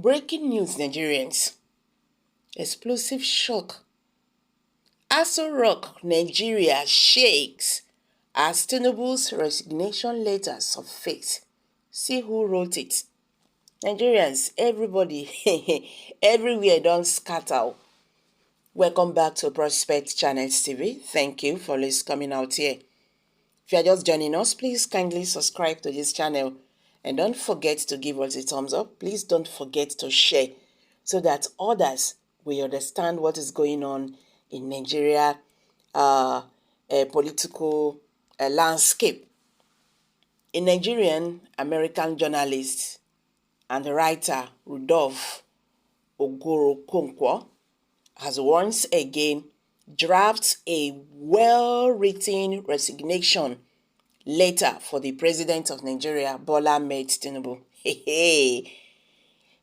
Breaking news, Nigerians. Explosive shock. ASO Rock, Nigeria shakes as Tinubu's resignation letter surfaced. See who wrote it. Nigerians, everybody, everywhere don't scatter. Welcome back to Prospect Channels TV. Thank you for coming out here. If you are just joining us, please kindly subscribe to this channel and don't forget to give us a thumbs up. Please don't forget to share so that others will understand what is going on in Nigeria political landscape. A Nigerian American journalist and writer Rudolph Ogorokonkwo has once again drafted a well-written resignation letter for the President of Nigeria, Bola Ahmed Tinubu.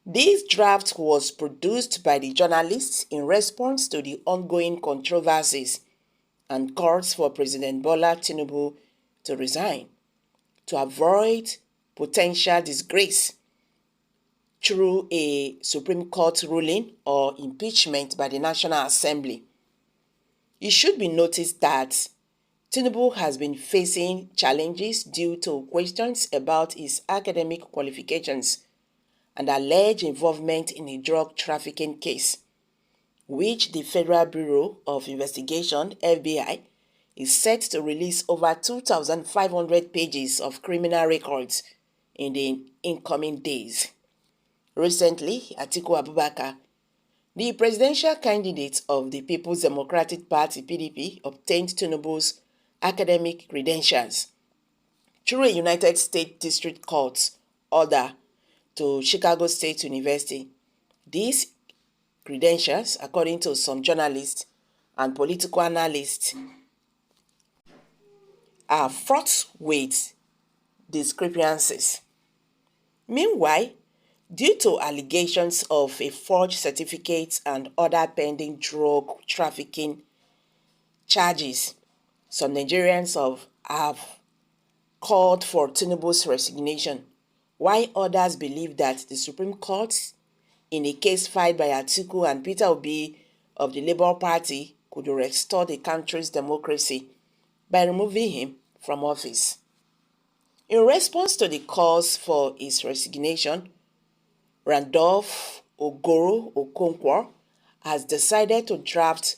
This draft was produced by the journalists in response to the ongoing controversies and calls for President Bola Tinubu to resign to avoid potential disgrace through a Supreme Court ruling or impeachment by the National Assembly. It should be noticed that Tinubu has been facing challenges due to questions about his academic qualifications and alleged involvement in a drug trafficking case, which the Federal Bureau of Investigation, FBI, is set to release over 2,500 pages of criminal records in the incoming days. Recently, Atiku Abubakar, the presidential candidate of the People's Democratic Party (PDP), obtained Tinubu's academic credentials through a United States District Court order to Chicago State University. These credentials, according to some journalists and political analysts, are fraught with discrepancies. Meanwhile, due to allegations of a forged certificate and other pending drug trafficking charges, some Nigerians have called for Tinubu's resignation, while others believe that the Supreme Court, in a case filed by Atiku and Peter Obi of the Labour Party, could restore the country's democracy by removing him from office. In response to the calls for his resignation, Rudolph Ogorokonkwo has decided to draft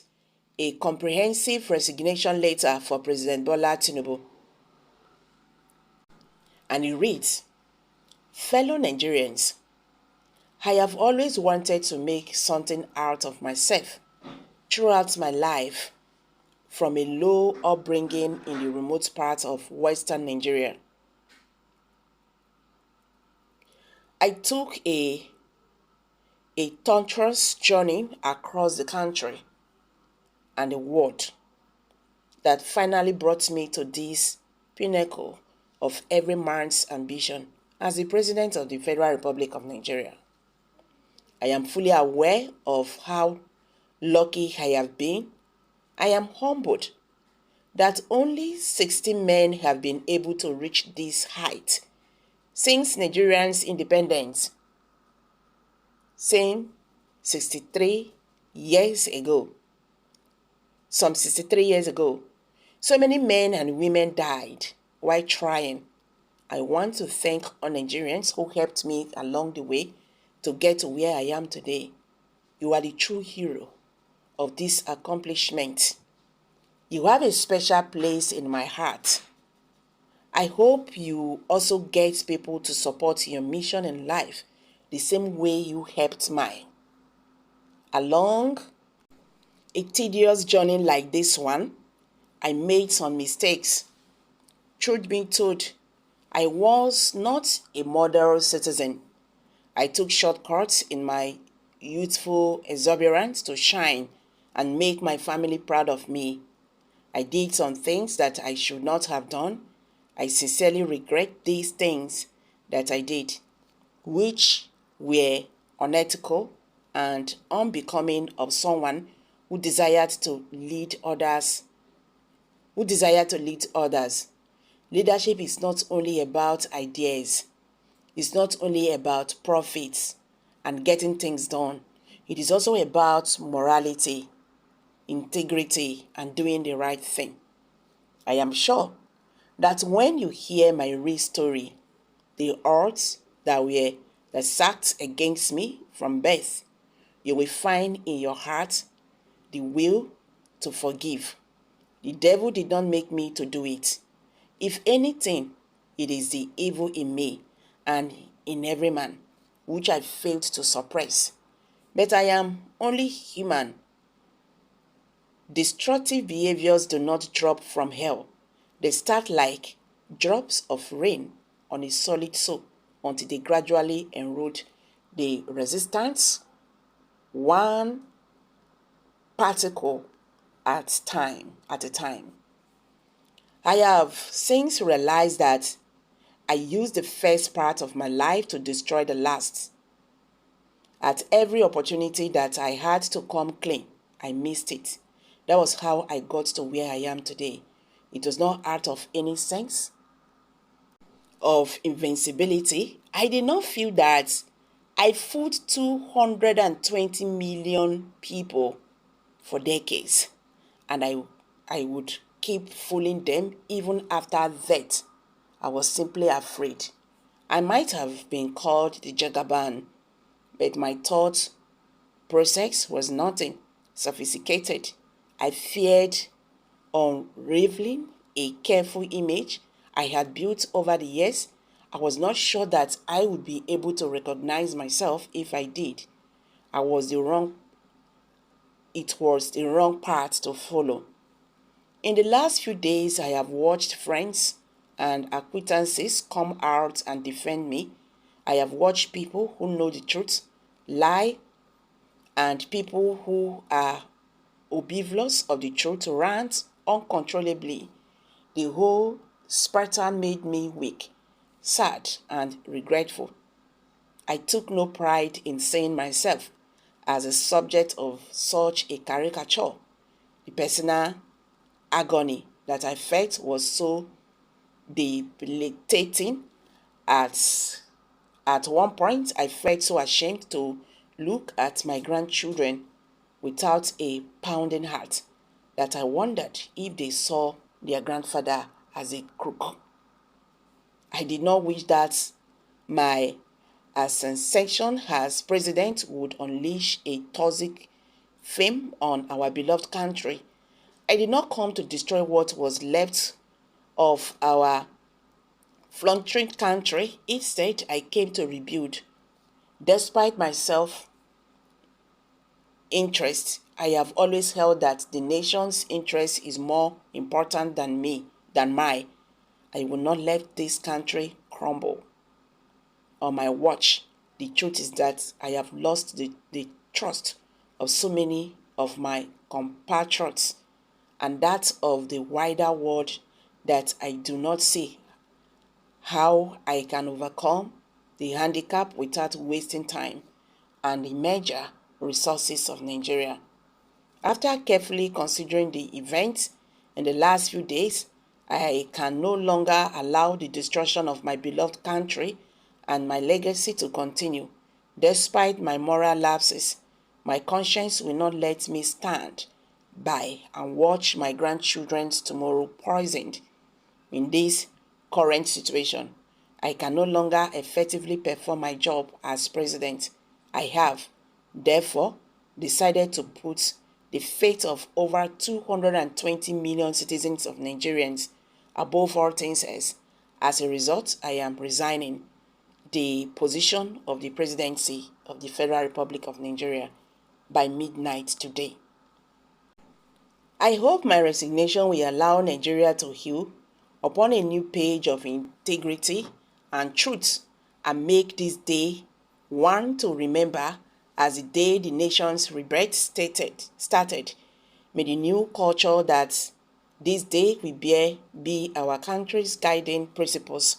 a comprehensive resignation letter for President Bola Tinubu. And it reads, "Fellow Nigerians, I have always wanted to make something out of myself throughout my life from a low upbringing in the remote part of Western Nigeria. I took a torturous journey across the country and the world that finally brought me to this pinnacle of every man's ambition as the President of the Federal Republic of Nigeria. I am fully aware of how lucky I have been. I am humbled that only 60 men have been able to reach this height since Nigerians' independence, saying 63 years ago. Some 63 years ago, so many men and women died while trying. I want to thank all Nigerians who helped me along the way to get to where I am today. You are the true hero of this accomplishment. You have a special place in my heart. I hope you also get people to support your mission in life the same way you helped mine. Along a tedious journey like this one, I made some mistakes. Truth be told, I was not a model citizen. I took shortcuts in my youthful exuberance to shine and make my family proud of me. I did some things that I should not have done. I sincerely regret these things that I did, which were unethical and unbecoming of someone who desired to lead others. Leadership is not only about ideas. It's not only about profits and getting things done. It is also about morality, integrity, and doing the right thing. I am sure that when you hear my real story, the odds that sacked against me from birth, you will find in your heart the will to forgive. The devil did not make me to do it. If anything, it is the evil in me and in every man, which I failed to suppress. But I am only human. Destructive behaviors do not drop from hell. They start like drops of rain on a solid soil until they gradually erode the resistance, one particle at a time. I have since realized that I used the first part of my life to destroy the last. At every opportunity that I had to come clean, I missed it. That was how I got to where I am today. It was not out of any sense of invincibility. I did not feel that I fooled 220 million people for decades, and I would keep fooling them even after that. I was simply afraid. I might have been called the Jagaban, but my thought process was nothing sophisticated. I feared unraveling a careful image I had built over the years. I was not sure that I would be able to recognize myself if I did. I was the wrong It was the wrong path to follow. In the last few days, I have watched friends and acquaintances come out and defend me. I have watched people who know the truth lie, and people who are oblivious of the truth rant uncontrollably. The whole spectacle made me weak, sad, and regretful. I took no pride in seeing myself as a subject of such a caricature. The personal agony that I felt was so debilitating. At, at one point, I felt so ashamed to look at my grandchildren without a pounding heart that I wondered if they saw their grandfather as a crook. I did not wish that my ascension as president would unleash a toxic flame on our beloved country. I did not come to destroy what was left of our fluttering country. Instead, I came to rebuild. Despite my self-interest, I have always held that the nation's interest is more important than mine. I will not let this country crumble on my watch. The truth is that I have lost the trust of so many of my compatriots and that of the wider world that I do not see how I can overcome the handicap without wasting time and the major resources of Nigeria. After carefully considering the events in the last few days, I can no longer allow the destruction of my beloved country and my legacy to continue. Despite my moral lapses, my conscience will not let me stand by and watch my grandchildren's tomorrow poisoned. In this current situation, I can no longer effectively perform my job as president. I have, therefore, decided to put the fate of over 220 million citizens of Nigerians above all things else. As a result, I am resigning the position of the presidency of the Federal Republic of Nigeria by midnight today. I hope my resignation will allow Nigeria to heal upon a new page of integrity and truth and make this day one to remember as the day the nation's rebirth started. May the new culture that this day will bear be our country's guiding principles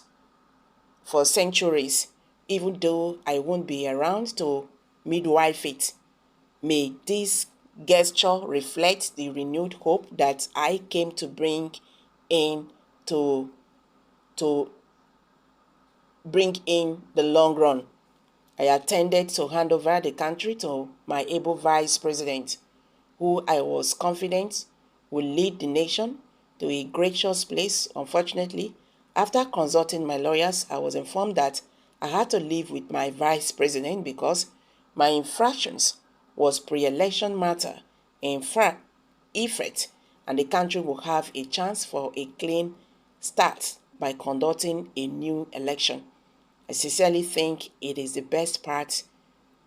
for centuries, even though I won't be around to midwife it. May this gesture reflect the renewed hope that I came to bring in to bring in the long run. I attended to hand over the country to my able vice president, who I was confident would lead the nation to a gracious place. Unfortunately, after consulting my lawyers, I was informed that I had to live with my vice president because my infractions was pre-election matter in fact effect, and the country will have a chance for a clean start by conducting a new election. I sincerely think it is the best part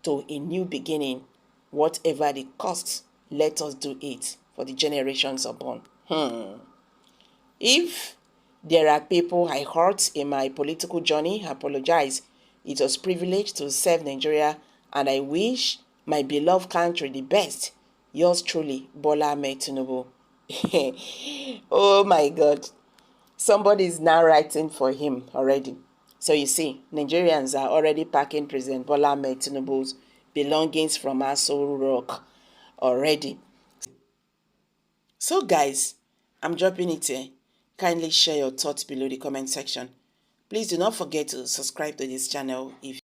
to a new beginning. Whatever the cost, let us do it for the generations unborn. If there are people I hurt in my political journey, I apologize. It was privilege to serve Nigeria, and I wish my beloved country the best. Yours truly, Bola Ahmed Tinubu. Oh my God. Somebody is now writing for him already. So you see, Nigerians are already packing President Bola Ahmed Tinubu's belongings from ASO Rock already. So guys, I'm dropping it here. Kindly share your thoughts below the comment section. Please do not forget to subscribe to this channel if